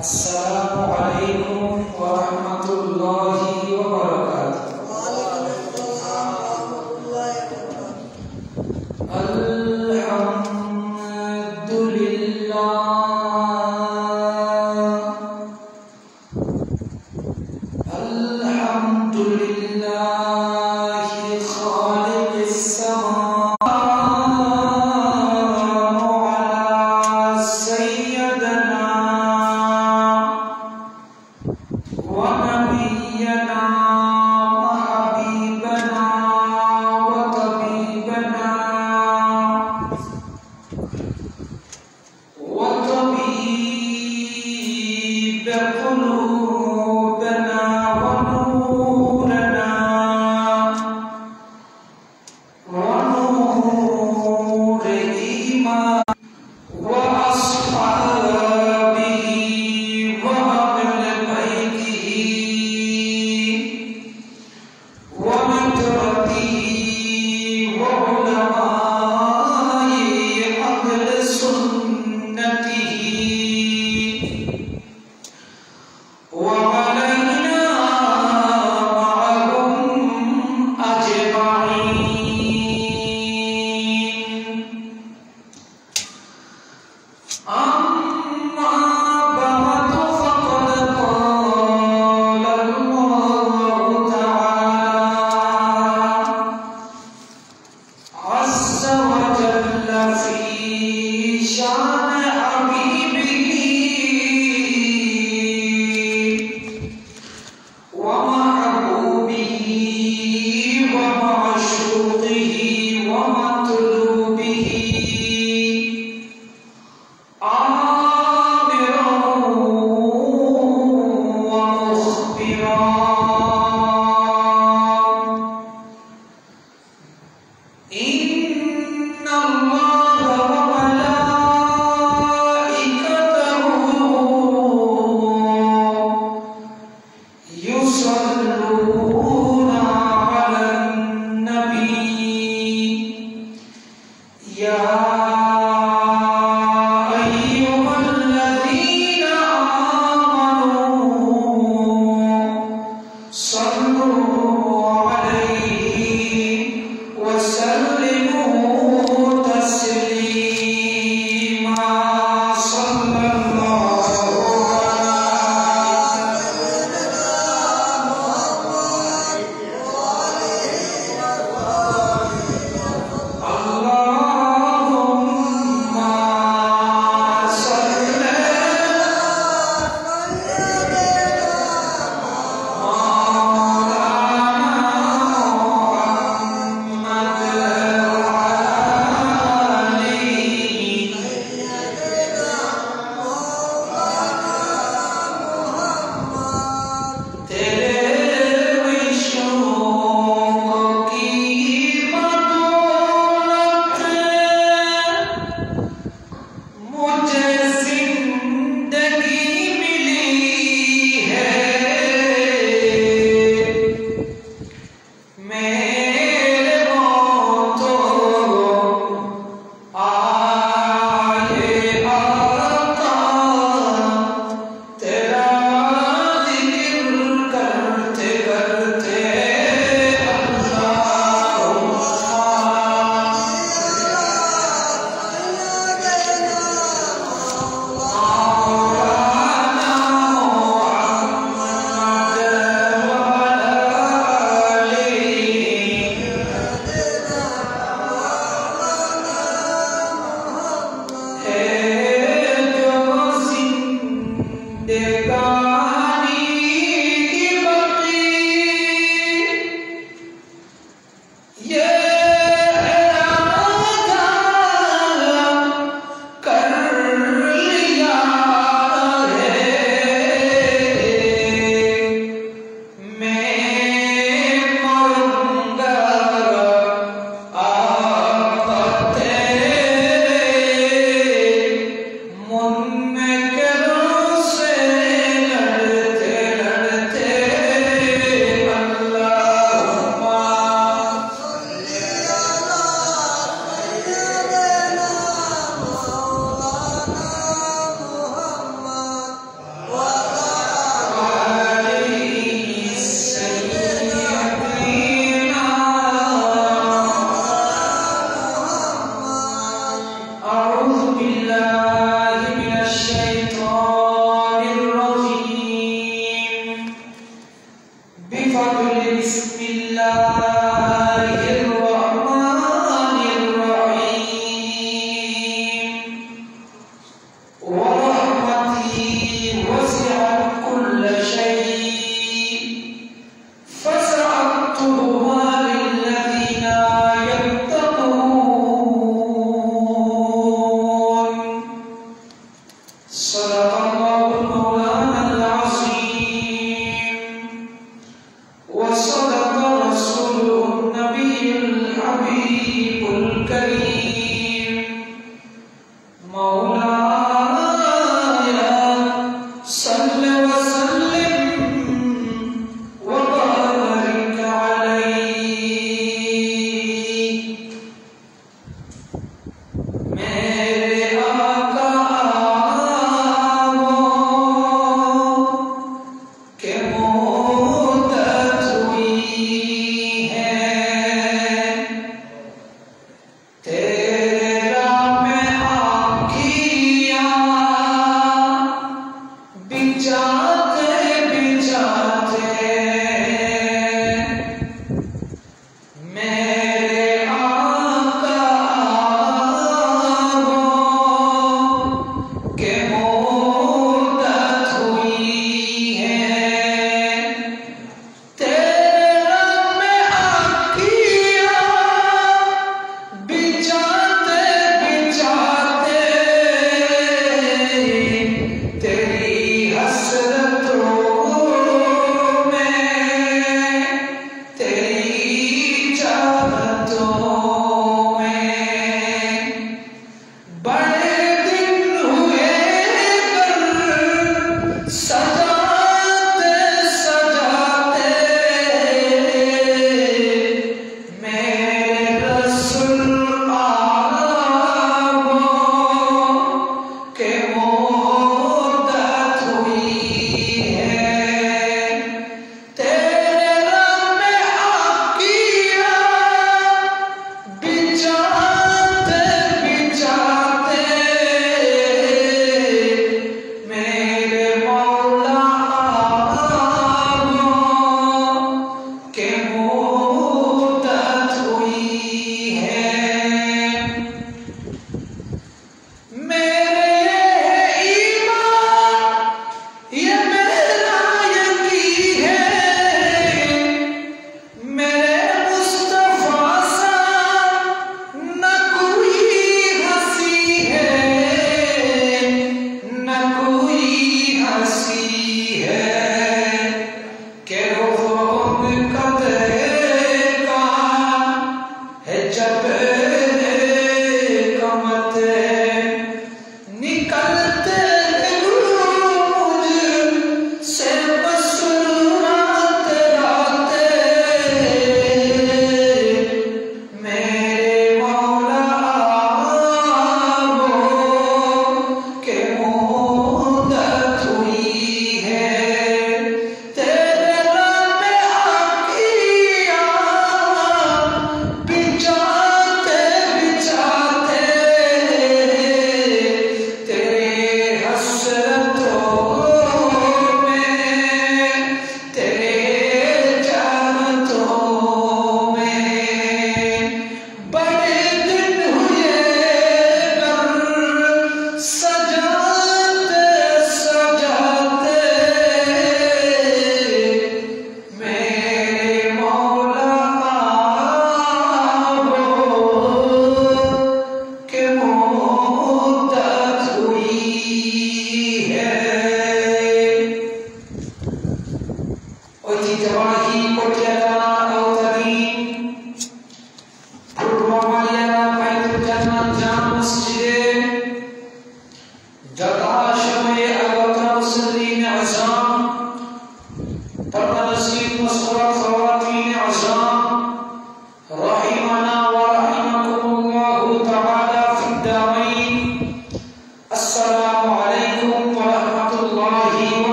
अस्सलामु अलैकुम व रहमतुल्लाहि व बरकातुहू। अल्हम्दुलिल्लाहि खालिक़िस समावाति अला सय्यदना व नबिय्यना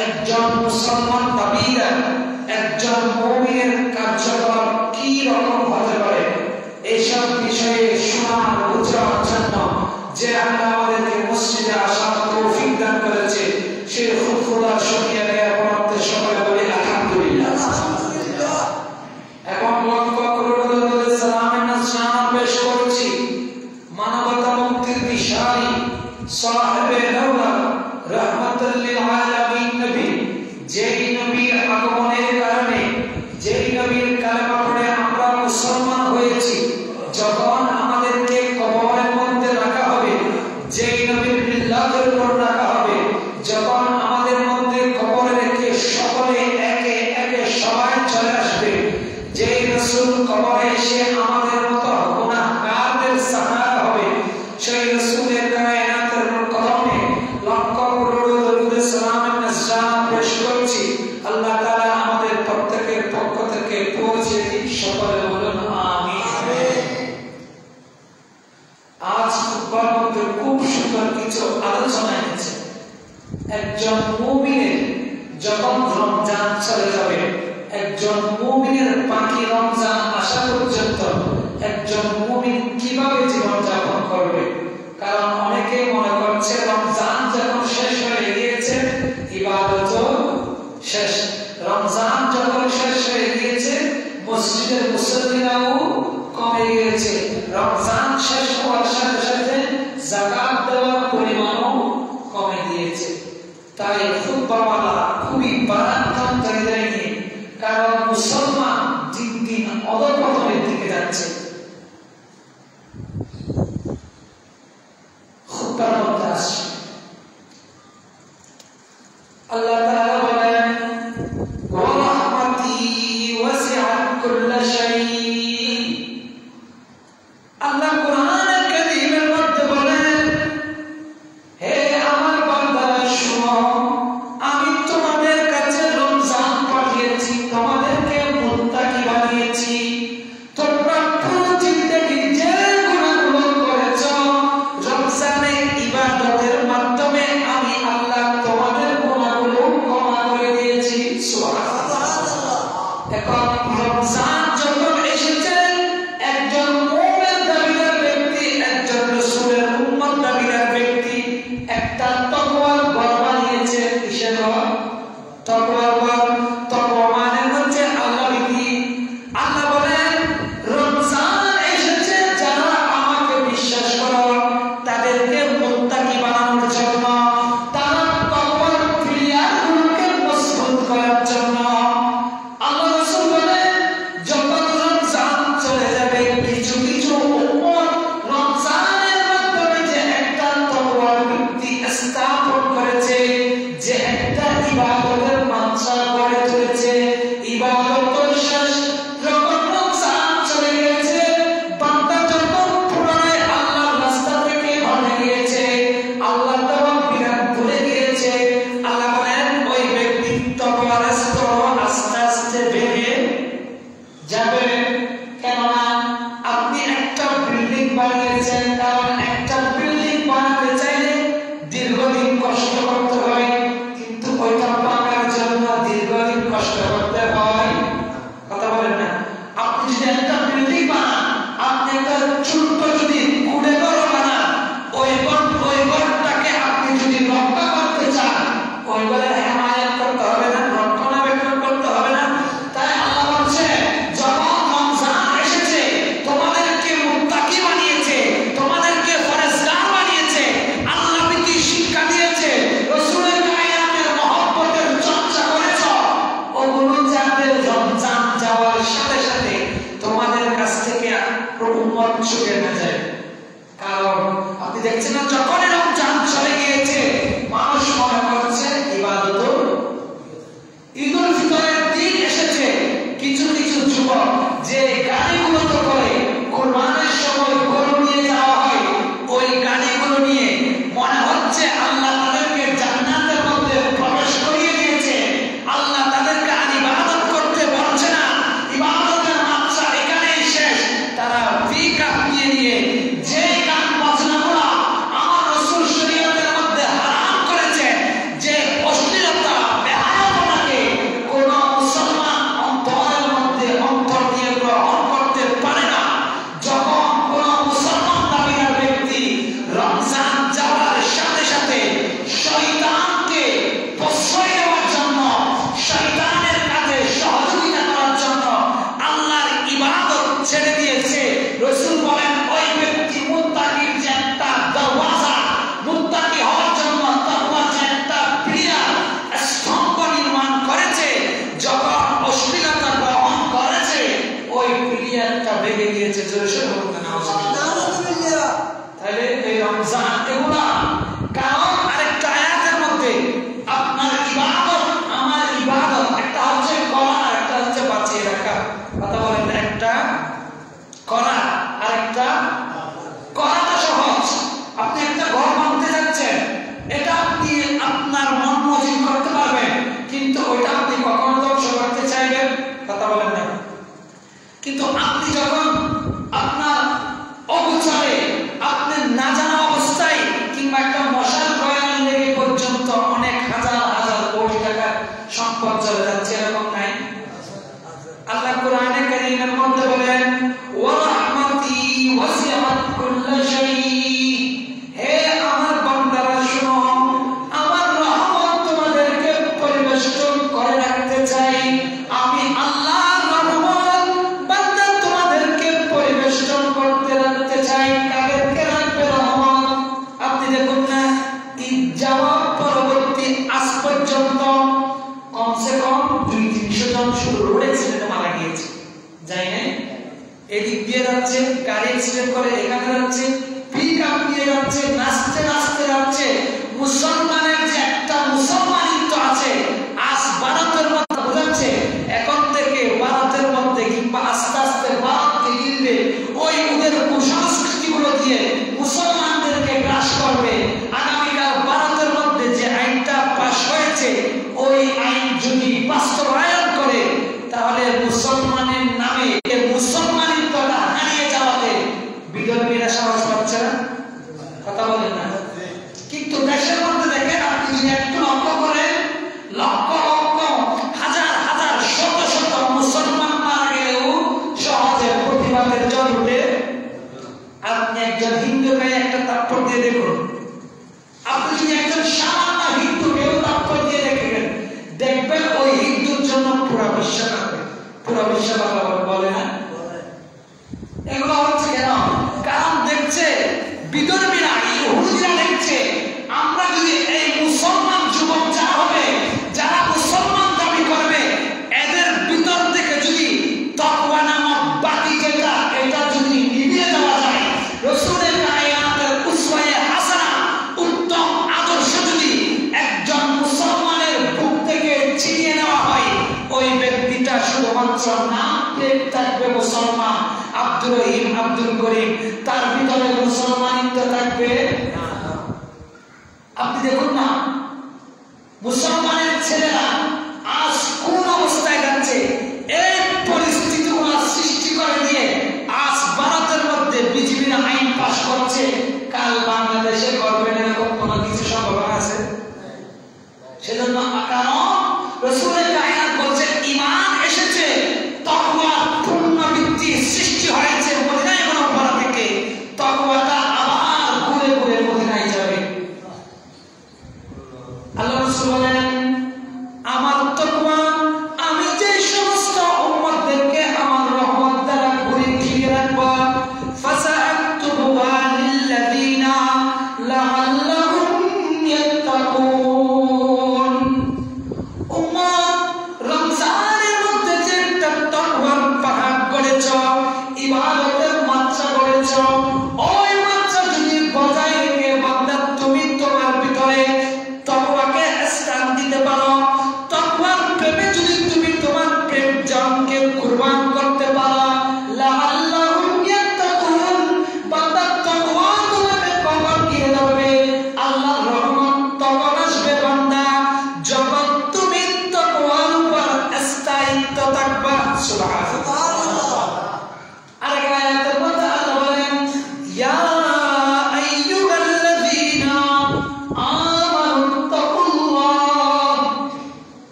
একজন মুসলমান মুসলমান দাবিদার একজন মুমিনের কার্যকলাপ কি রকম হতে পারে এইসব বিষয়ে শোনার বোঝার জন্য যে আল্লাহ আমাদেরকে মসজিদে আসার তৌফিক দান করেছে সেই খুদার শুকরিয়া দেওয়ার পরতে সকলে বলি আলহামদুলিল্লাহ। এখন লক্ষ্য করুন সালামের নাম পেশ করছি মানবতা মুক্তির দিশারি সাহেবে নওলা রাহমাতুল লিল আলামিন নবী, যেই নবীর আগমনের কারণে, যেই নবীর কালেমা পড়ে আমরা মুসলমান হয়েছি, যখন আমাদেরকে কবরের মধ্যে রাখা হবে, যেই নবীর মিল্লাতের উপর রাখা হবে, যখন আমাদের মধ্যে কবরে রেখে সকলে একে একে সবাই চলে আসবে, যেই রাসূল কবরে এসে আমাদের মতো গুনাহগারদের সাহারা হবে, সেই রাসূলের কায়নাতের কদমে লক্ষ করোড় দরুদ সালামের নাজরানা পেশ করছি। আল্লাহ তাআলা আমাদের প্রত্যেকের পক্ষ থেকে পৌঁছে দিন, সকলে বলুন আমিন। আজ খুতবার মধ্যে খুব সুন্দর কিছু আলোচনা হয়েছে। একজন মুমিনের যখন রমজান চলে যাবে, একজন মুমিনের বাকি রমজান আসা পর্যন্ত একজন মুমিন কিভাবে জীবন যাপন করবে। কারণ অনেকে মনে করছে রমজান যখন শেষ হয়ে গিয়েছে ইবাদত শেষ, রমজান যখন শেষ হয়ে গিয়েছে মসজিদের মুসল্লিরাও কমে গিয়েছে, রমজান শেষ হওয়ার সাথে সাথে যাকাত দেওয়ার পরিমাণও কমে গিয়েছে। তাই খুতবাওয়ালা খুবই বারাক্কাম তরিকায় নিয়ে, কারণ মুসলমান দিন দিন অধঃপতনের দিকে যাচ্ছে। খুতবার মধ্যে আসছে আল্লাহ তাআলা বলেন ওয়া রাহমাতি ওয়াসিআত কুল্লা শাই। আল্লাহ কোরআনুল কারীমের মধ্যে বলেন, হে আমার বান্দারা শুনো, আমি তোমাদের কাছে রমজান পাঠিয়েছি, তোমাদেরকে মুত্তাকি বানিয়েছি। তোমরা পুরো জিন্দেগি যে গুনাহগুলো করেছো, রমজানে ইবাদতের মাধ্যমে আমি আল্লাহ তোমাদের গুনাহগুলো ক্ষমা করে দিয়েছি। সুবহানাল্লাহ। এখন রমজান যখন এসেছে, একজন মুমিন দাবিদার ব্যক্তি, একজন রাসূলের উম্মত দাবিদার ব্যক্তি একটা তাকওয়ার ঘর বানিয়েছে। কিসের ঘর? তাকওয়ার ঘর। তাকওয়া মানে হচ্ছে আল্লাহ ভীতি। আল্লাহ বলেন রমজান এসেছে, যারা আমাকে বিশ্বাস করো তাদেরকে মুত্তাকি বানানোর জন্য, তারা তাকওয়ার ক্রিয়াগুলোকে মজবুত করার জন্য। আল্লাহ রাসূল বলেন যখন রমজান চলে যাবে, কিছু কিছু উম্মত রমজানের মাধ্যমে যে একটা তাকওয়ার ভিত্তি স্থাপন করেছে, যে একটা ইবাদতের মানসা গড়ে তুলেছে, ইবাদত শেষ, যখন রমজান চলে গিয়েছে, বান্দা যখন পুনরায় আল্লাহর রাস্তা থেকে ভাগে গিয়েছে, আল্লাহ তাআলা বিরাট ভুলে গিয়েছে, আল্লাহ বলেন ওই ব্যক্তি তাকওয়ার স্তর আস্তে আস্তে ভেঙে যাবে। কেননা আপনি একটা বিল্ডিং বানিয়েছেন, কারণ একটা বিল্ডিং বানাতে চাইলে দীর্ঘদিন কষ্ট করতে হয়, কিন্তু ওইটা বানানোর জন্য দীর্ঘদিন কষ্ট করতে হয়। কথা বলেন না? আপনি যদি একটা বিল্ডিং বানান, আপনি একটা ছোট্ট যদি কুড়ে ঘর বানান, ওই ঘরটাকে আপনি যদি রক্ষা করতে চান, ওই ঘরের হেমায়েত করতে হবে না, রক্ষা লেগে গিয়েছে, জোরে সরে বলুন নাউজুবিল্লাহ। তাহলে এই রমজান এগুলা কারণ আরেকটা আয়াতের মধ্যে আপনার ইবাদত আমার ইবাদত, একটা হচ্ছে করা, একটা হচ্ছে বাঁচিয়ে রাখা। কথা বলেন, একটা করা আর একটা করাটা সহজ। আপনি একটা ঘর বানাতে যাচ্ছেন, এটা আপনি আপনার মন মজিদ করতে পারবেন, কিন্তু ওইটা আপনি কখনো ধ্বংস করতে চাইবেন? কথা বলেন না। কিন্তু আপনি যখন আপনার অগোচরে আপনি না জানা অবস্থায় কিংবা একটা মশাল কয়াল লেগে পর্যন্ত অনেক হাজার হাজার কোটি টাকার সম্পদ চলে যাচ্ছে, এরকম নাই? আল্লাহ কোরআনে কারীমের মধ্যে বলেন, ওয়া রাহমাতি ওয়াসিআত কুল্লা শাই। হে আমার বান্দারা শুনো, আমার রহমত তোমাদেরকে পরিবেষ্টন করে রাখতে চাই। আমি আল্লাহর রহমত বান্দা তোমাদেরকে পরিবেষ্টন করতে রাখতে চাই। কাদেরকে রাখবে রহমত? আপনি দেখুন না, ঈদ যাওয়ার পরবর্তী আজ পর্যন্ত কমসে কম 200-300 জন শুধু রোড অ্যাক্সিডেন্টে মারা গিয়েছে। যাই না, এদিক দিয়ে যাচ্ছে গাড়ি অ্যাক্সিডেন্ট করে, এখানে যাচ্ছে পিকআপ দিয়ে যাচ্ছে, নাচতে নাচতে যাচ্ছে। মুসলমানের যে একটা মুসলমানিত্ব আছে, আজ ভারতের মধ্যে বোঝাচ্ছে, এখন থেকে ভারতের মধ্যে কিংবা আস্তে আস্তে ভারতকে গিলবে, ওই ওদের কুসংস্কৃতিগুলো দিয়ে মুসলমানদেরকে গ্রাস করবে। আগামীকাল ভারতের মধ্যে যে আইনটা পাশ হয়েছে, ওই আইন যদি বাস্তবায়ন করে, তাহলে মুসলমানের নামে মুসলমানিত্বটা হারিয়ে যাওয়াতে বিধর্মীরা সাহস পাচ্ছে না। কথা বলেন না। কিন্তু দেশের মধ্যে দেখেন, আপনি যদি একটু লক্ষ্য করেন, লক্ষ লক্ষ হাজার হাজার শত শত মুসলমান মারা গেলেও সহজে প্রতিবাদের জল উঠে। আপনি একজন হিন্দুকে একটা তাৎপর্য দিয়ে দেখুন, আপনি যদি একজন সামান্য হিন্দুকেও তাৎপর্য দিয়ে দেখবেন, দেখবেন ওই হিন্দুর জন্য পুরা বিশ্ব কাঁপবে। পুরা বিশ্ব বলে না। এগুলো হচ্ছে কেন? কারণ দেখছে বিধর্মীরা, ইহুদিরা দেখছে, আমরা যদি এই মুসলমান যুবক যারা হবে, যারা মুসলমান দাবি করবে, এদের ভিতর থেকে যদি তাকওয়া নামক বাতি যেটা, এটা যদি নিভিয়ে দেওয়া যায়, রাসূলের কায়নাতের উসওয়ায়ে হাসানা, উত্তম আদর্শ যদি একজন মুসলমানের বুক থেকে ছিনিয়ে নেওয়া হয়, ওই ব্যক্তিটা শুধুমাত্র নাম প্লেট থাকবে মুসলমান, আব্দুর রহিম, আব্দুল করিম, তার ভিতরে মুসলমানিত্ব থাকবে। আপনি দেখুন না, মুসলমানের ছেলেরা আজ কোন অবস্থায় যাচ্ছে। এই পরিস্থিতিগুলো সৃষ্টি করে দিয়ে আজ ভারতের মধ্যে বিজেপির আইন পাশ করছে, কাল বাংলাদেশে করবেন, এরকম কোন কিছু সম্ভাবনা আছে? সেজন্য কারণ রাসূলের কায়নাত বলছে, ঈমান এসেছে, তাকওয়ার পূর্ণ ভিত্তি সৃষ্টি হয়েছে মদিনায় মুনাওয়ারা থেকে। তাকওয়াটা আবার ঘুরে ঘুরে মদিনায় যাবে। আল্লাহ রাসূল বলেন,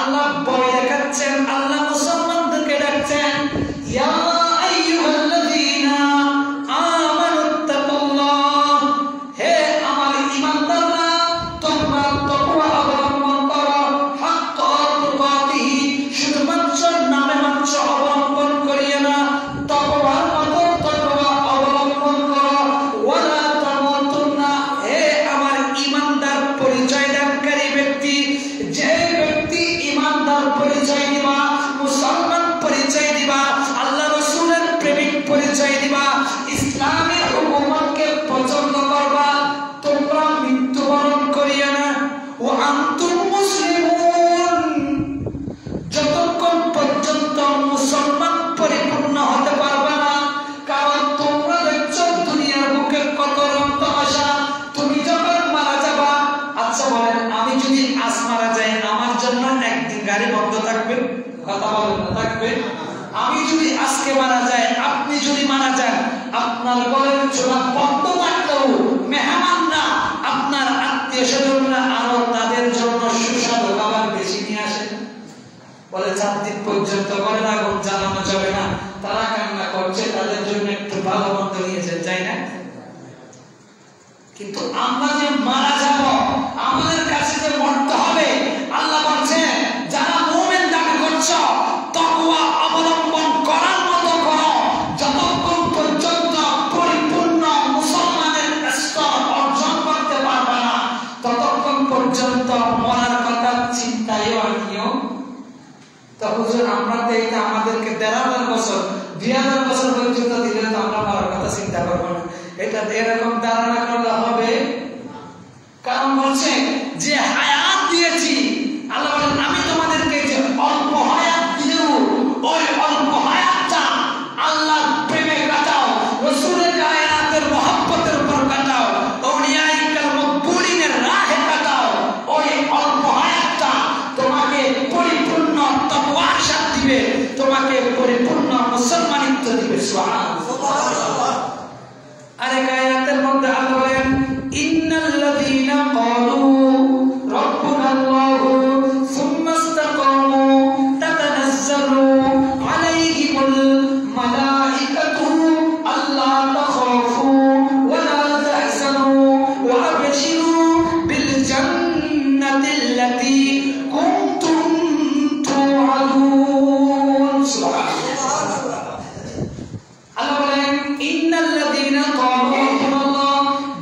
আল্লাহ বই দেখাচ্ছেন, আল্লাহ মুসলমানদেরকে ডাকছেন, ইয়া আইয়ুহাল্লাযীনা আমানুত্তাকুল্লাহ, হে আমার ঈমানদাররা তোমরা তাকওয়া অবলম্বন করো, হাক্কা তুকাতিহি, শুধুমাত্র নামে মাত্র অবলম্বন করিও না, তাকওয়ার মতো তাকওয়া অবলম্বন করো, ওয়ালা তামুতুন্না, হে আমার ঈমানদার পরিচয় দানকারী ব্যক্তি, যে ব্যক্তি ঈমানদার পরিচয় দিবা, মুসলমান পরিচয় দিবা, আল্লাহ রাসূলের প্রেমিক পরিচয় দিবা, ইসলামের হুকুমতকে পছন্দ করবা, তোমরা মৃত্যুবরণ করিও না ওয়া আনতুম মুসলিমুন, যতক্ষণ পর্যন্ত মুসলমান পরিপূর্ণ হতে পারবে না। কারণ তোমরা দেখছো দুনিয়ার বুকে কত রক্ত আসা, তুমি যখন মারা যাবা, আচ্ছা বলেন আমি যদি আজ মারা যাই আমার জন্য একদিন গাড়ি বন্ধ থাকবে? কথা বলেন না, থাকবে? আমি যদি আজকে মারা যাই, আপনি যদি মারা যান, আপনার ঘরের চুলা বন্ধ থাকলেও মেহমানরা, আপনার আত্মীয় স্বজনরা আরো তাদের জন্য সুস্বাদু খাবার বেশি নিয়ে আসে। বলে 4 দিন পর্যন্ত ঘরের আগুন জ্বালানো যাবে না, তারা কান্না করছে, তাদের জন্য একটু ভালো মন্দ নিয়েছে, যাই না? কিন্তু আমরা যে মারা যাব, আমাদের কাছে যে মরতে হবে, আল্লাহ বলছেন যারা মুমিন দাবি করছো তাকওয়া অবলম্বন করার মতো করো, যতক্ষণ পর্যন্ত পরিপূর্ণ মুসলমানের স্তর অর্জন করতে পারবে না ততক্ষণ পর্যন্ত মরার কথা চিন্তায়ও আনিও। তো হুজুর আমরা তো এটা আমাদেরকে ১,৫০০ বছর ২,০০০ বছর পর্যন্ত দিলে তো আমরা মরার কথা চিন্তা করবো না, এটা এরকম ধারণা করলে হবে? কারণ বলছে যে হায়াত দিয়েছি, আল্লাহ বলেন আমি তোমাদেরকে যে অল্প হায়াত দিলেও ওই অল্প হায়াতটা আল্লাহর প্রেমে কাটাও, রাসূলের কায়নাতের মহব্বতের উপর কাটাও, আউলিয়ায়ে কেরাম মকবুলিনের রাহে কাটাও, ওই অল্প হায়াতটা তোমাকে পরিপূর্ণ তাকওয়ার সাথে দিবে, তোমাকে পরিপূর্ণ মুসলমানিত্ব দিবে। সুবহানাল্লাহ। আরেক আয়াতের মধ্যে আল্লাহ বলেন ইন্নাল্লাযীনা ক্বালু রাব্বুনাল্লাহু সুম্মা ইসতাকামু তাতানাজ্জালু আলাইহিমুল মালাইকাতু আল্লা তাখাফু ওয়া লা তাহজানু ওয়া আবশিরু বিল জান্নাতিল্লাতী কুনতুম তুআদুন। সুবহানাল্লাহ। আল্লাহ বলেন ইন্নাল্লাযীনা ক্বালু রাব্বুনাল্লাহ,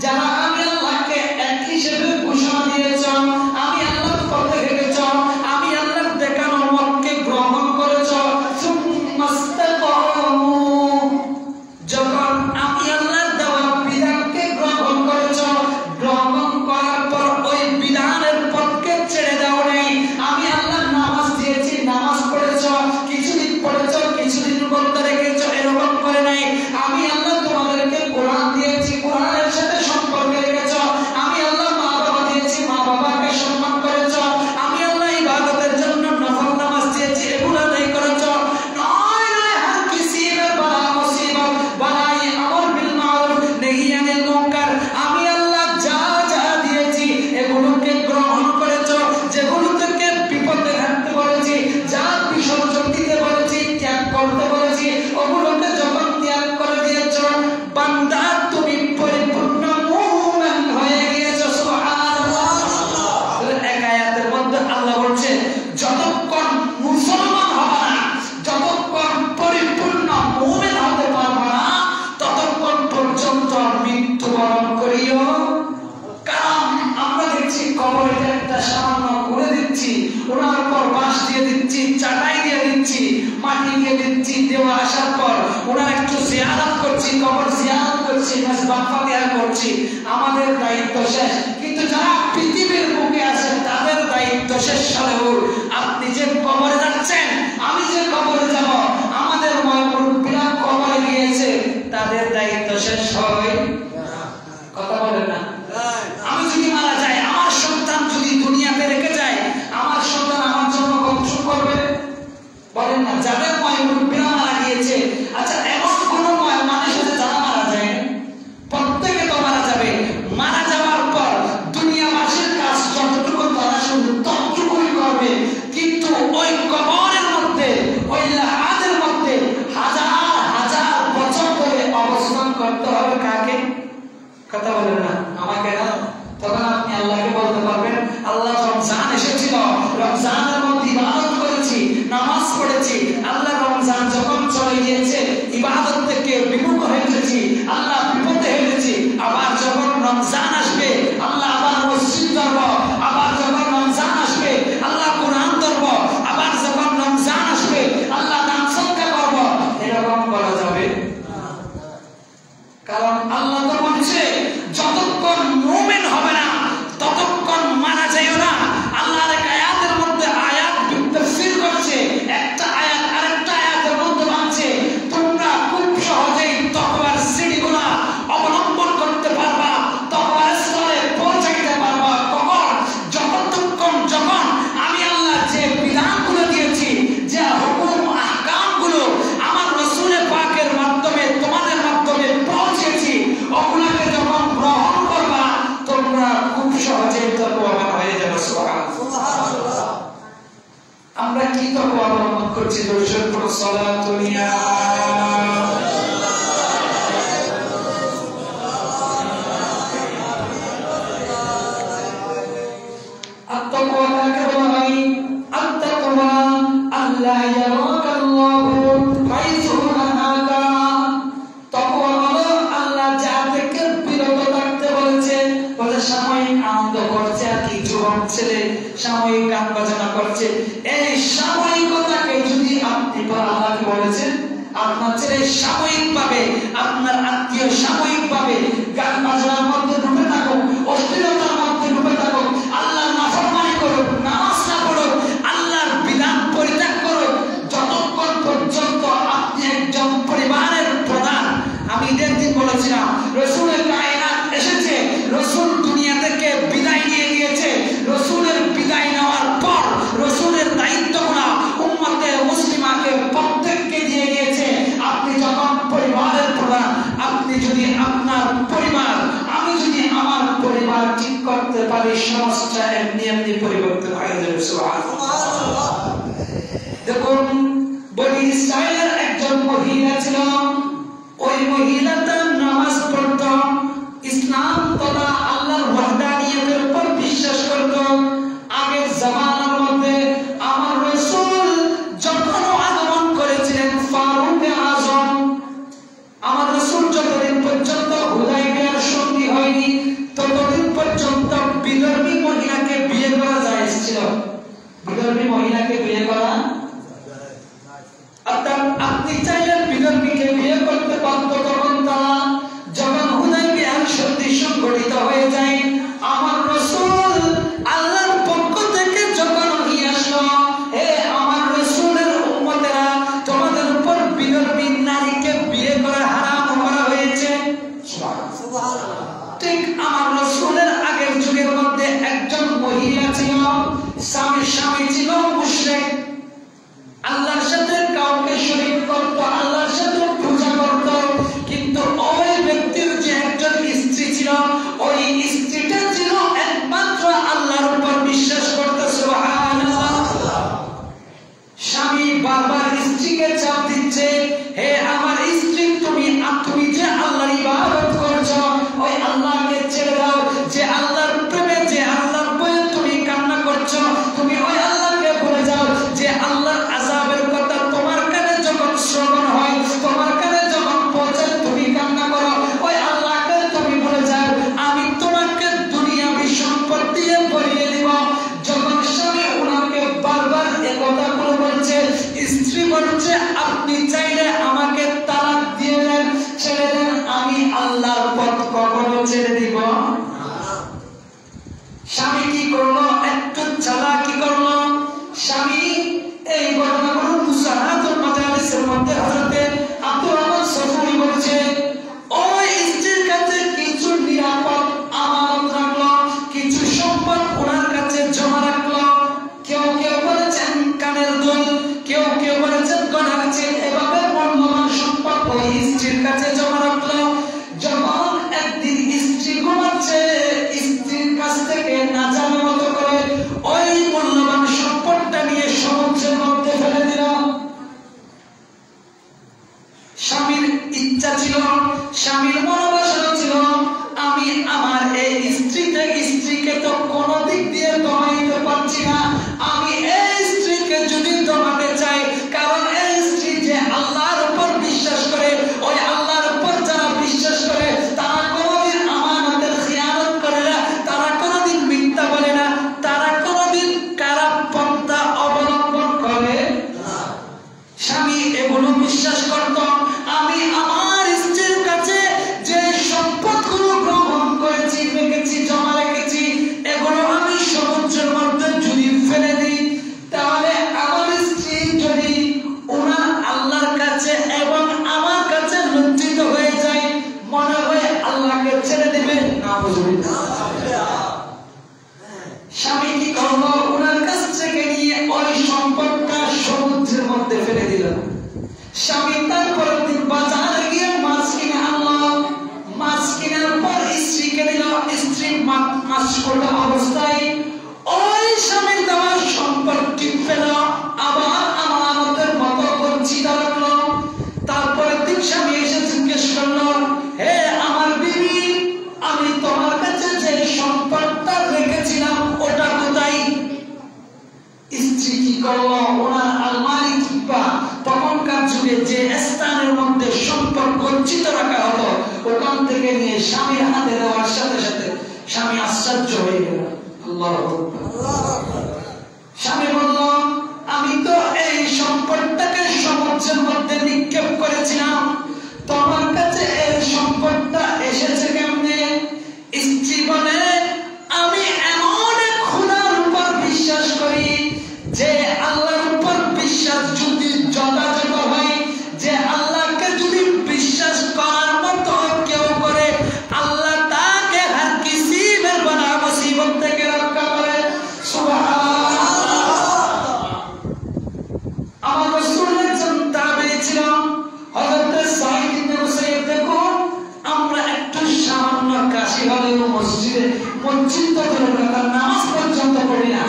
যারা আমি আল্লাহকে এক হিসেবে ঘোষণা দিয়েছ, আমি আল্লাহর পথে হেঁটেছ, আমি আল্লাহর দেখানো মতকে গ্রহণ করেছ, সুম্মা ইসতাকামু, যখন আমি আল্লাহর দেওয়া বিধানকে গ্রহণ করেছ, গ্রহণ করার পর ওই বিধানের পথকে ছেড়ে দাও নাই, আমি আল্লাহর নামাজ দিয়েছি, নামাজ পড়েছ, কিছুদিন পড়েছ, কিছুদিন করতে রেখেছ, এরকম করে নাই, আমি আল্লাহ তোমাদেরকে কোরআন দিয়েছি, কোরআনের সাথে সম্পর্ক রেখেছ, আমি আল্লাহ মা বাবা দিয়েছি, মা বাবাকে সম্মান করেছ, আমি আল্লাহ ইবাদতের জন্য নফল নামাজ দিয়েছি, এগুলো আদায় করেছ। নয় নয় হার কিসিমের বালা মুসিবত বালাই আমর বিল মারুফ নেহি আনিল মুনকার, আমি আল্লাহ যা যা দিয়েছি এগুলোকে গ্রহণ করেছ, যেগুলো থেকে বিপদে থাকতে বলেছি, যা বিসর্জন দিতে বলেছি, ত্যাগ করতে বলেছি, ওগুলোকে যখন ত্যাগ করে দিয়েছ, বান্দা তুমি পরিপূর্ণ মুমিন হয়ে গিয়েছো। সুবহানাল্লাহ। এক আয়াতের মধ্যে আল্লাহ বলছে যতক্ষণ মুসলমান হবে না, যতক্ষণ পরিপূর্ণ মুমিন হতে পারবে না, ততক্ষণ পর্যন্ত মৃত্যুবরণ করিও। কারণ আমরা দেখছি কবরে একটা সামান্য করে দিচ্ছি, ওনার পর বাঁশ দিয়ে দিচ্ছি, চাটাই দিয়ে দিচ্ছি, মাটি দিয়ে দিচ্ছি, দেওয়া আসার পর ওনার একটু জিয়ারত করছি, কবর জিয়ারত করছি, মেজবান ফাতিহা করছি, আমাদের দায়িত্ব শেষ। কিন্তু যারা পৃথিবীর বুকে আছেন তাদের দায়িত্ব শেষ হলেও আপনি যে কবরে যাচ্ছেন, আমি যে কবরে যাব, আমাদের মুরব্বীরা কবরে গিয়েছে, তাদের দায়িত্ব শেষ হয়? কথা বলেন না। আমি যদি মারা যাই, আমার সন্তান যদি দুনিয়াতে রেখে যায়, আমার সন্তান আমার জন্য কষ্ট করবে? বলেন না। যাদের মুরব্বীরা মারা গিয়েছে, আচ্ছা এমন কোন মানুষ আছে যারা মারা যায়? প্রত্যেকে তো মারা যাবে। মারা যাওয়ার পর দুনিয়াবাসীর কাজ যতটুকু তারা শুধু ততটুকুই করবে, কিন্তু কথা বলেন না আমাকে না, তখন আপনি আল্লাহকে বলতে পারবেন আল্লাহ রমজান এসেছিল, রমজানের মধ্যে ইবাদত করেছি, নামাজ পড়েছি, আল্লাহ রমজান যখন চলে গিয়েছে ইবাদত থেকে বিমুখ হয়ে গেছি, আল্লাহ বিপদে হেরেছি। আবার যখন রমজান আসবে আল্লাহ আবার মসজিদ ধরব, আবার যখন রমজান আসবে আল্লাহ কোরআন ধরব, আবার যখন রমজান আসবে আল্লাহ দান সদকা করব। এরকম বলা যাবে? কারণ আল্লাহ তো বলছে যতক্ষণ মুমিন হবে না ততক্ষণ মারা যায়ও না। আল্লাহর এক আয়াতের মধ্যে আয়াত তাফসীর করছে, একটা আয়াত আরেকটা আয়াতের মধ্যে বলছে তোমরা খুব সহজেই তাকওয়ার সিঁড়িগুলো অবলম্বন করতে পারবা, তাকওয়ার স্তরে পৌঁছাইতে পারবা। কখন? যখন আমি আল্লাহ যে বিধানগুলো দিয়েছি, যে হুকুম আহকামগুলো আমার রাসূল পাকের মাধ্যমে তোমাদের মাধ্যমে পৌঁছেছি, ওগুলোকে যখন গ্রহণ করবা তোমরা খুব সহজেই তাকওয়াবান হয়ে যাবে। সুবহানাল্লাহ। আমরা কি তাকওয়া অবলম্বন করছি? দরুদ পড়ো, সালাতুল ইয়া আত-তাকওয়া কাকে বলা হয়? আত-তাকওয়া আল্লাহ ইয়ারাকাল্লাহু হাইসু নাহাকা। তাকওয়া হলো আল্লাহ যা থেকে বিরত থাকতে বলেছে, বলে সাময়িক আনন্দ করছে আর কিছু ছেলে সাময়িক গান বাজনা করছে, এই সাময়িকতাকে যদি আপনি আল্লাহকে বলেছেন আপনার ছেলে সাময়িক ভাবে, আপনার আত্মীয় সাময়িক ভাবে গান বাজনার মধ্যে ডুবে থাকুক, অশ্লীলতার মধ্যে ডুবে থাকুক, আল্লাহর নাফরমানি করুক, নামাজ না পড়ুক, আল্লাহর বিধান পরিত্যাগ করুক, যতক্ষণ পর্যন্ত আপনি একজন পরিবারের প্রধান। আমি ঈদের দিন বলেছিলাম রাসূলের কায়নাত এসেছে, রাসূল দুনিয়া থেকে বিদায় নিয়ে গিয়েছে, রাসূলের বিদায় নেওয়ার পর রাসূলের দায়িত্বগুলো উম্মতে মুসলিমাকে প্রত্যেককে দিয়ে গিয়েছে। আপনি যখন পরিবারের প্রধান, আপনি যদি আপনার পরিবার, আমি যদি আমার পরিবার ঠিক করতে পারি, সমাজটা এমনি এমনি পরিবর্তন হয়ে যাবে। সুবহানাল্লাহ। দেখুন বনি ইসরাইলের একজন মহিলা ছিল, ওই মহিলাটা নামাজ পড়ত, ইসলাম তথা আল্লাহর ওয়াহদানিয়তের উপর বিশ্বাস করত। আগের জামানার মধ্যে আমার রাসূল যখন আগমন করেছিলেন ফারুক আযম, আমার রাসূল যতদিন পর্যন্ত হুদায়বিয়ার সন্ধি হয়নি ততদিন পর্যন্ত বিধর্মী মহিলাকে বিয়ে করা জায়েজ ছিল। বিধর্মী মহিলাকে বিয়ে করা, অর্থাৎ আপনি চাইলে বিধর্মীকে বিয়ে করতে পারত। তখন তারা যখন হুদায়বিয়ার সন্ধি সংঘটিত হয়ে যায়, আমার রাসূল আল্লাহর পক্ষ থেকে যখন নিয়ে আসলো, হে আমার রাসূলের উম্মতেরা, তোমাদের উপর বিধর্মী নারীকে বিয়ে করা হারাম করা হয়েছে। সুবহানাল্লাহ। ঠিক আমার রাসূলের আগের যুগের মধ্যে একজন মহিলা ছিল, স্বামী ছিল মুশরিক, আল্লাহর সাথে কাউকে শরীক করত, আল্লাহর সাথে পূজা করত, কিন্তু ওই ব্যক্তির যে একজন স্ত্রী ছিল, ওই স্ত্রীটা ছিল একমাত্র আল্লাহর উপর বিশ্বাস করত। সুবহানাল্লাহ। স্বামী বারবার স্ত্রীকে চাপ দিচ্ছে, হে আমার স্ত্রী, তুমি যে আল্লাহর ইবাদত করছো, ওই আল্লাহকে ছেড়ে দাও। যে আল্লাহর প্রেমে, যে আল্লাহর ভয়ে তুমি কান্না করছো, তুমি ওই আল্লাহকে ভুলে যাও। যে আল্লাহর আযাবের কথা তোমার কানে যখন শ্রবণ হয়, তোমার কানে যখন পৌঁছায়, তুমি কান্না করো, ওই আল্লাহকে তুমি ভুলে যাও। আমি তোমাকে দুনিয়াবি সম্পদ দিয়ে ভরিয়ে দিব। যখন স্বামী ওনাকে বারবার এই কথাগুলো বলছে, স্ত্রী বলছে আপনি চাইলে আমাকে তালাক দিয়ে দেন, ছেড়ে দেন, আমি আল্লাহর পথ কখনো ছেড়ে দিব না। স্বামী কি করলো? একটু চালাকি করলো। স্বামী এই ঘটনাগুলো মুসাহাতুল মাজালিসের মধ্যে হযরতে আব্দুর রহমান সফুরি বলছে, ওই স্ত্রীর কাছে কিছু নিরাপদ আমানত রাখলো, কিছু সম্পদ ওনার কাছে জমা রাখলো। কেউ কেউ বলেছেন কানের দুল, কেউ কেউ বলেছেন গয়নার চেন, এভাবে মূল্যবান সম্পদ ওই স্ত্রীর কাছে জমা রাখলো। যখন একদিন স্ত্রী ঘুমাচ্ছে, স্ত্রীর কাছ থেকে না জানার মতো করে ওই মূল্যবান সম্পদটা নিয়ে সমুদ্রের মধ্যে ফেলে দিল। স্বামীর ইচ্ছা ছিল, স্বামীর মনোবাসনা ছিল, আমি স্বামী কি করলো? ওনার কাছ থেকে নিয়ে ওই সম্পদটা সমুদ্রের মধ্যে ফেলে দিল। স্বামী তারপরে বাজারে গিয়ে মাছ কিনে আনলো। মাছ কেনার পর স্ত্রীকে দিল। স্ত্রী মাছ করা অবস্থায় ওই স্বামীর দেওয়া সম্পদটি পেল, আবার আমানতের মতো বঞ্চিত রাখলো। তারপরে দিন স্বামী এসে জিজ্ঞেস করলো, হে আমার বিবি, আমি তোমার কাছে যে সম্পদটা রেখেছিলাম ওটা কোথায়? স্ত্রী কি করলো? ওনার আলমারি কিংবা তখনকার যুগে যে স্থানের মধ্যে সম্পদ গচ্ছিত রাখা হতো ওখান থেকে নিয়ে স্বামীর হাতে দেওয়ার সাথে সাথে স্বামী আশ্চর্য হয়ে গেল। আল্লাহু আকবার। স্বামী বলল, আমি তো এই সম্পদটাকে সমুদ্রের মধ্যে নিক্ষেপ করেছিলাম, তোমার কাছে এই সম্পদটা এসেছে কেমনে? স্ত্রী বলে, আমি এমন এক খোদার উপর বিশ্বাস করি যে আল্লাহর উপর বিশ্বাস যদি যথাযথ হয়, যে আল্লাহকে যদি বিশ্বাস করার মতো কেউ করে আল্লাহ তাকে হর কিসি বেরবানা মুসিবত থেকে রক্ষা করে। সুবহানাল্লাহ। আমার রাসূলের একজন তাবেঈ ছিল হযরত সাঈদ ইবনে মুসাইয়্যিব। দেখুন, আমরা একটু সামান্য কাশি হলেও মসজিদে পর্যন্ত নামাজ পর্যন্ত পড়ি না।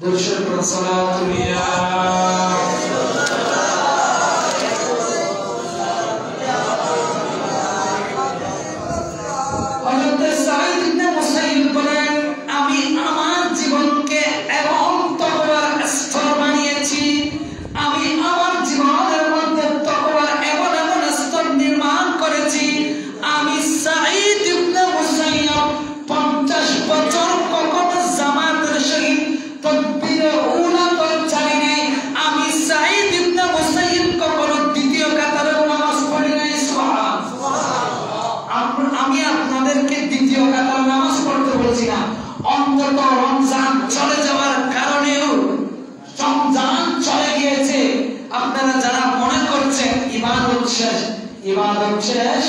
দরুদ পড়ুন, সালাতুল ইয়া অন্তত রমজান চলে যাওয়ার কারণেও রমজান চলে গিয়েছে। আপনারা যারা মনে করছেন ইবাদত শেষ, ইবাদত শেষ,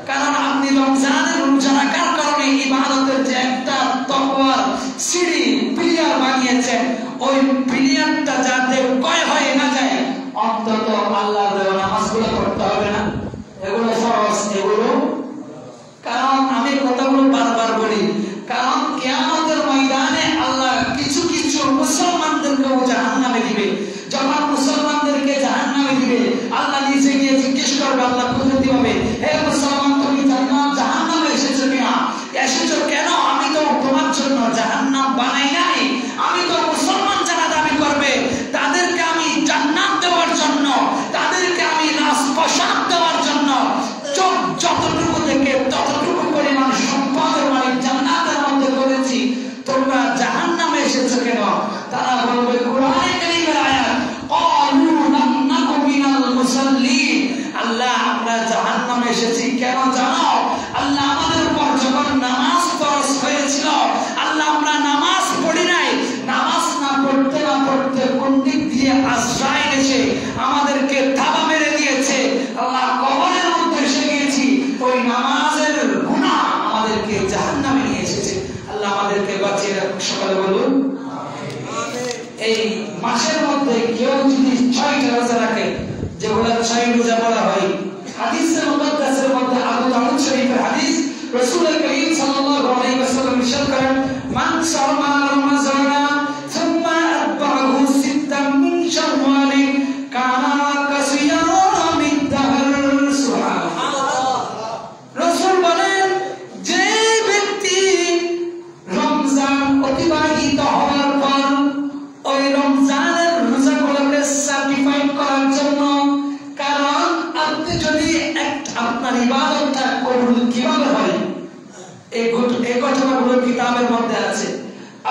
কারণ আপনি রমজানের রোজা রাখার কারণে ইবাদতের যে একটা তকওয়ার সিঁড়ি পিলার বানিয়েছেন, ওই পিলারটা যাতে ক্ষয় হয়ে না যায়, অন্তত আল্লাহর দেওয়া নামাজগুলো পড়তে হবে না। এগুলো ফরজ, এগুলো। কারণ আমি কথাগুলো বারবার বলি, কারণ কিয়ামতের ময়দানে আল্লাহ কিছু কিছু মুসলমানদেরকে জাহান্নামে দিবে। যখন মুসলমানদেরকে জাহান্নামে দিবে, আল্লাহ নিজে গিয়ে জিজ্ঞেস করবে, আল্লাহ পদ্ধতি হবে, হে মুসলমান, তুমি জাহান্নামে এসেছো কিনা? এসেছো কেন? আমি তো তোমার জন্য জাহান্নাম বানাই নাই। আমি তো মুসলমান যারা দাবি করবে তাদেরকে আমি জান্নাত দেওয়ার জন্য, তাদেরকে আমি রাজপ্রাসাদ দেওয়ার জন্য যতটুকু থেকে ততটুকু পরিমাণ সম্পদের মালিক জান্নাতের মধ্যে করেছি, তোমরা জাহান্নামে এসেছো কেন? তারা বলবে কোরআনে কারীমের আয়াত, ক্বালু লাম নাকু মিনাল মুসাল্লিন। আল্লাহ, আমরা জাহান্নামে এসেছি কেন জানো? আল্লাহ, আমাদের উপর যখন নামাজ ফরজ হয়েছিল, আল্লাহ আমরা নামাজ পড়ি নাই। নামাজ না পড়তে না পড়তে কোন দিক দিয়ে আশ্রয় এসে আমাদেরকে থাবা মেরে দিয়েছে। আল্লাহ, কবরের মধ্যে এসে গিয়েছি, ওই নামাজের গুনাহ আমাদেরকে জাহান্নামে নিয়ে এসেছে। আল্লাহ আমাদেরকে বাঁচিয়ে রাখুন। সকালে বলুন এই মাসের মধ্যে কেউ যদি 6টা রোজা রাখে, যেগুলো 6 রোজা বলা হয়, হাদিসের মুকদ্দাসের মধ্যে আবু দাউদ শরীফের হাদিস, রাসূল করিম সাল্লাল্লাহু আলাইহি ওয়াসাল্লাম ইরশাদ করেন, মান সামা রমাযানা সুম্মা আতবাহু সিত্তাম মিন শাওয়াল কানা কাসিয়ামিদ দাহর। সুবহানাল্লাহ। রাসূল বলেন, যে ব্যক্তি রমজান অতিবাহিত হওয়ার পর ওই রমজানের রোজাগুলোকে সার্টিফাইড করার জন্য, কারণ আপনি যদি আপনার ইবাদতটা কবুল কিভাবে হয়, এই ঘটনাগুলো কিতাবের মধ্যে আছে।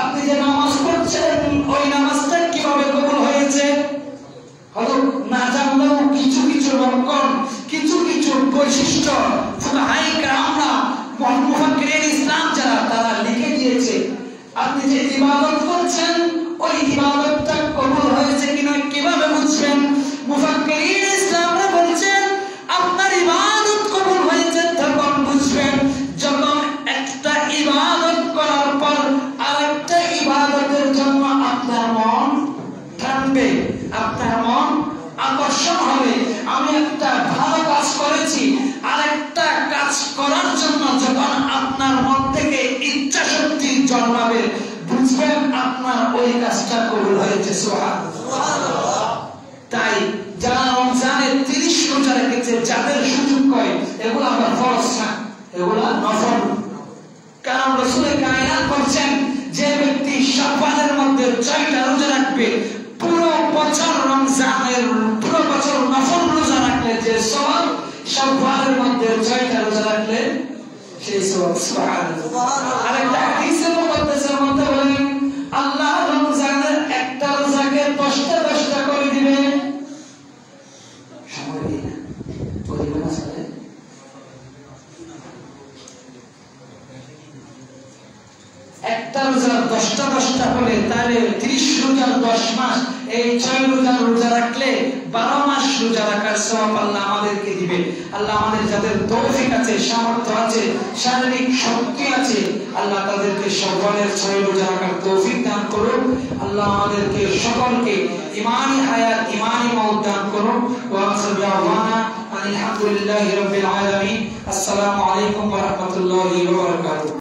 আপনি যে নামাজ পড়ছেন, ওই নামাজটা কিভাবে কবুল হয়েছে, হয়তো না জানলেও কিছু কিছু লক্ষণ, কিছু কিছু বৈশিষ্ট্য ফুকাহায়ে কেরামরা, মুফাক্কিরিন ইসলাম যারা, তারা লিখে দিয়েছে। আপনি যে ইবাদত করছেন, ওই ইবাদতটা কবুল হয়েছে কিনা কিভাবে বুঝবেন? মুফাক্কিরিন ইসলামরা বলছেন, আপনার ইবাদত কবুল হয়েছে তখন আপনার মন আকর্ষণ হবে। আমি একটা ভালো কাজ করেছি, আরেকটা কাজ করার জন্য যখন আপনার মন থেকে ইচ্ছা শক্তি জন্মাবে, বুঝবেন আপনার ওই কাজটা কবুল হয়েছে। সুবহানাল্লাহ। তাই যারা রমজানে 30 রোজা রেখেছে, যাদের সুযোগ হয়, এগুলো আবার ফরজ না, এগুলো নফল। কারণ রাসূল কায়নাত বলেন, যে ব্যক্তি শাওয়ালের মধ্যে 6টা রোজা রাখবে, পুরো বছর রমজানের পুরো বছর নফল রোজা রাখলে যে সওয়াব, শাওয়ালের মধ্যে 6টা রোজা রাখলে সেই সওয়াব। সুবহানাল্লাহ। আরেকটা হাদিসের মধ্যে বলেন, আল্লাহ রমজানের একটা রোজাকে 10টা করে দিবেন। সময় দিন না, বলিবেন আসলে একটা রোজা 10টা হলে তাহলে 30 রোজার 10 মাস, এই 6 রোজার রোজা রাখলে 12 মাস রোজা রাখার সওয়াব আল্লাহ আমাদেরকে দিবে। আল্লাহ আমাদের যাদের তৌফিক আছে, সামর্থ্য আছে, শারীরিক শক্তি আছে, আল্লাহ তাদেরকে শাওয়ালের 6 রোজা রাখার তৌফিক দান করুন। আল্লাহ আমাদেরকে সকলকে ঈমানি হায়াত, ঈমানি মওত দান করুন। ওয়া আখিরু দাওয়ানা আলহামদুলিল্লাহি রাব্বিল আলামিন। আসসালামু আলাইকুম ওয়া রাহমাতুল্লাহি ওয়া বারাকাতুহু।